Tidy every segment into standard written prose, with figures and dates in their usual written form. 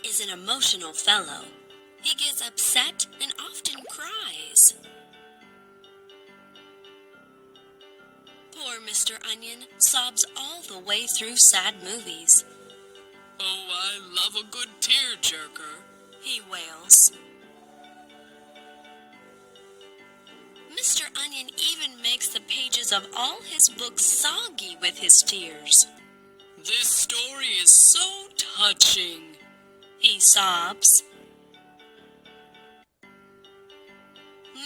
is an emotional fellow. He gets upset and often cries. Poor Mr. Onion sobs all the way through sad movies. Oh, I love a good tear-jerker, he wails. Mr. Onion even makes the pages of all his books soggy with his tears. This story is so touching, he sobs.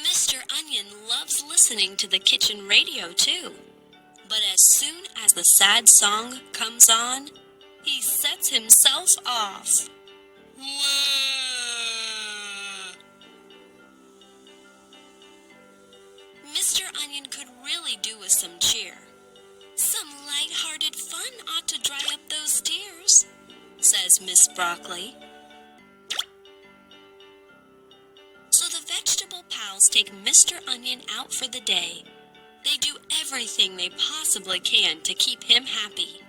Mr. Onion loves listening to the kitchen radio too, but as soon as the sad song comes on, he sets himself off. Mr. Onion could really do with some cheer. Some light-hearted fun ought to dry up those tears, says Miss Broccoli. So the vegetable pals take Mr. Onion out for the day. They do everything they possibly can to keep him happy.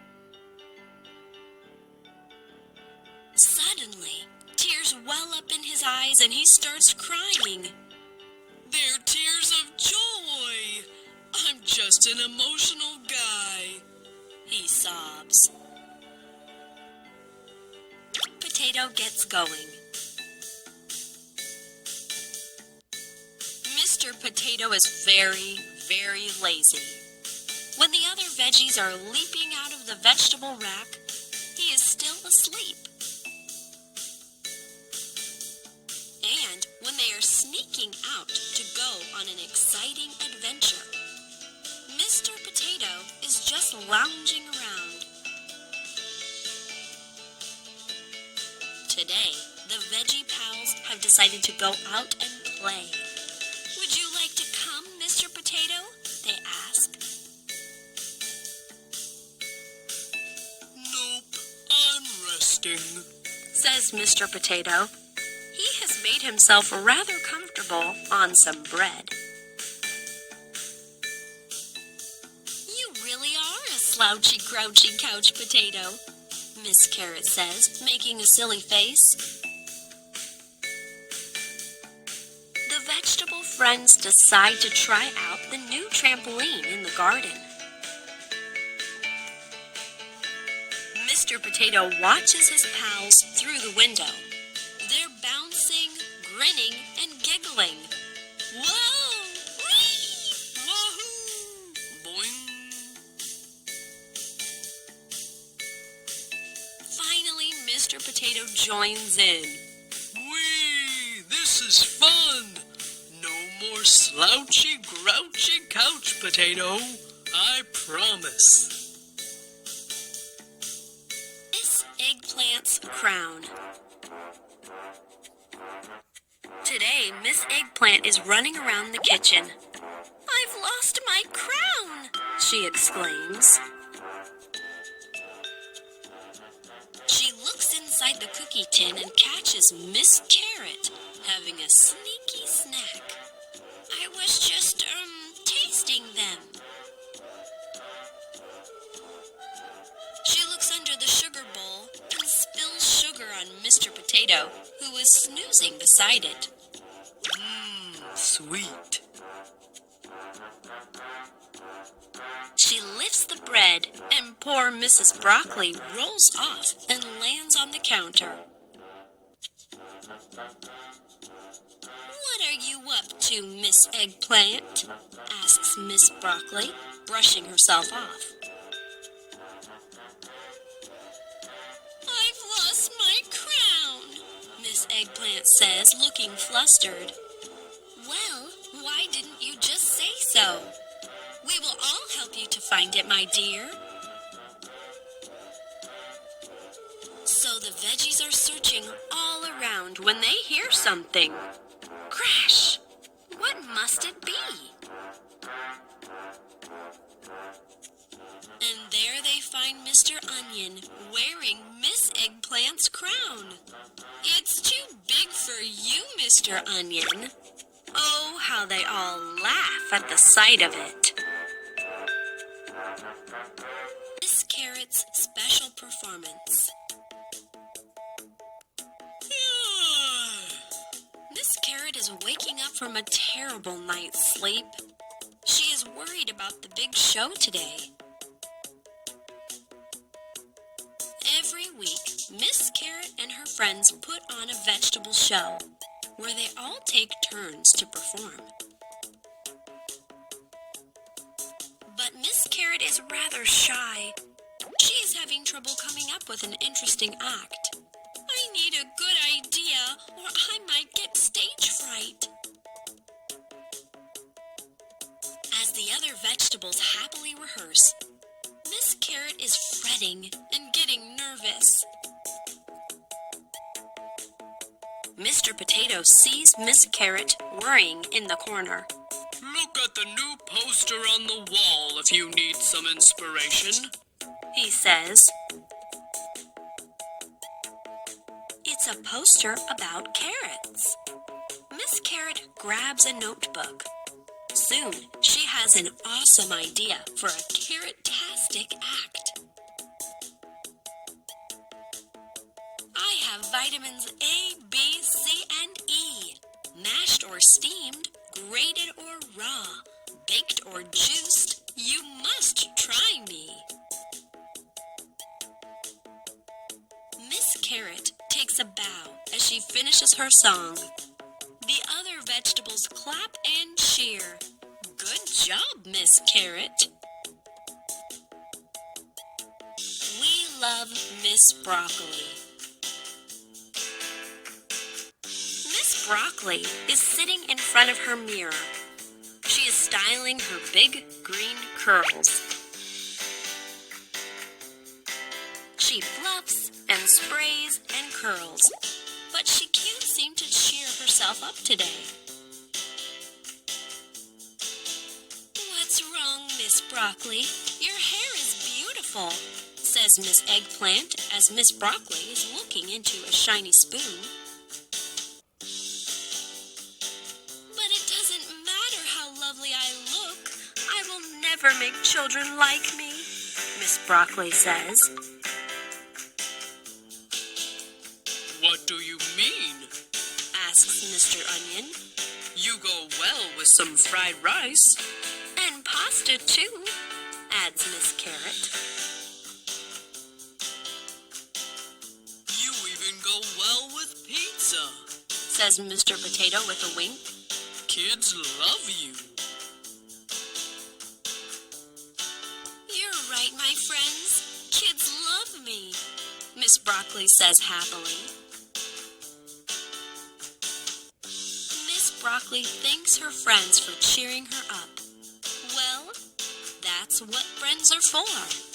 Suddenly, tears well up in his eyes and he starts crying. They're tears of joy. I'm just an emotional guy, he sobs. Potato gets going. Mr. Potato is very, very lazy. When the other veggies are leaping out of the vegetable rack, he is still asleep. And when they are sneaking out to go on an exciting adventure, Mr. Potato is just lounging around. Today, the Veggie Pals have decided to go out and play. Would you like to come, Mr. Potato? They ask. Nope, I'm resting, says Mr. Potato. He has made himself rather comfortable on some bread. You really are a slouchy, crouchy couch potato, Miss Carrot says, making a silly face. The vegetable friends decide to try out the new trampoline in the garden. Mr. Potato watches his pals through the window. They're bouncing, grinning, and giggling. Whoa! Whee! Wahoo! Boing! Finally, Mr. Potato joins in. Whee! This is fun! No more slouchy, grouchy couch potato. I promise. Miss Eggplant's crown. Today, Miss Eggplant is running around the kitchen. I've lost my crown, she exclaims. She looks inside the cookie tin and catches Miss Carrot having a sneaky snack. I was just, tasting them. She looks under the sugar bowl and spills sugar on Mr. Potato, who is snoozing beside it. Sweet. She lifts the bread, and poor Mrs. Broccoli rolls off and lands on the counter. What are you up to, Miss Eggplant? Asks Miss Broccoli, brushing herself off. I've lost my crown, Miss Eggplant says, looking flustered. Well, why didn't you just say so? We will all help you to find it, my dear. So the veggies are searching all around when they hear something. Crash! What must it be? And there they find Mr. Onion wearing Miss Eggplant's crown. It's too big for you, Mr. Onion. Oh, how they all laugh at the sight of it. Miss Carrot's special performance. Carrot is waking up from a terrible night's sleep. She is worried about the big show today. Every week, Miss Carrot and her friends put on a vegetable show where they all take turns to perform. But Miss Carrot is rather shy. She is having trouble coming up with an interesting act. I need a good idea or I might get stage fright. As the other vegetables happily rehearse, Miss Carrot is fretting and getting nervous. Mr. Potato sees Miss Carrot worrying in the corner. Look at the new poster on the wall if you need some inspiration, He says. It's a poster about carrots. Miss Carrot grabs a notebook. Soon, she has an awesome idea for a carrot-tastic act. I have vitamins A, B, C, and E. Mashed or steamed, grated or raw, baked or juiced, you must try me. Miss Carrot takes a bow as she finishes her song. The other vegetables clap and cheer. Good job, Miss Carrot. We love Miss Broccoli. Miss Broccoli is sitting in front of her mirror. She is styling her big green curls. She fluffs and sprays and curls, but she can't seem to cheer herself up today. What's wrong, Miss Broccoli? Your hair is beautiful, says Miss Eggplant as Miss Broccoli is looking into a shiny spoon. But it doesn't matter how lovely I look. I will never make children like me, Miss Broccoli says. What do you mean? Asks Mr. Onion. You go well with some fried rice. And pasta too, adds Miss Carrot. You even go well with pizza, Says Mr. Potato with a wink. Kids love you. You're right, my friends. Kids love me, Miss Broccoli says happily. Miss Broccoli thanks her friends for cheering her up. Well, that's what friends are for.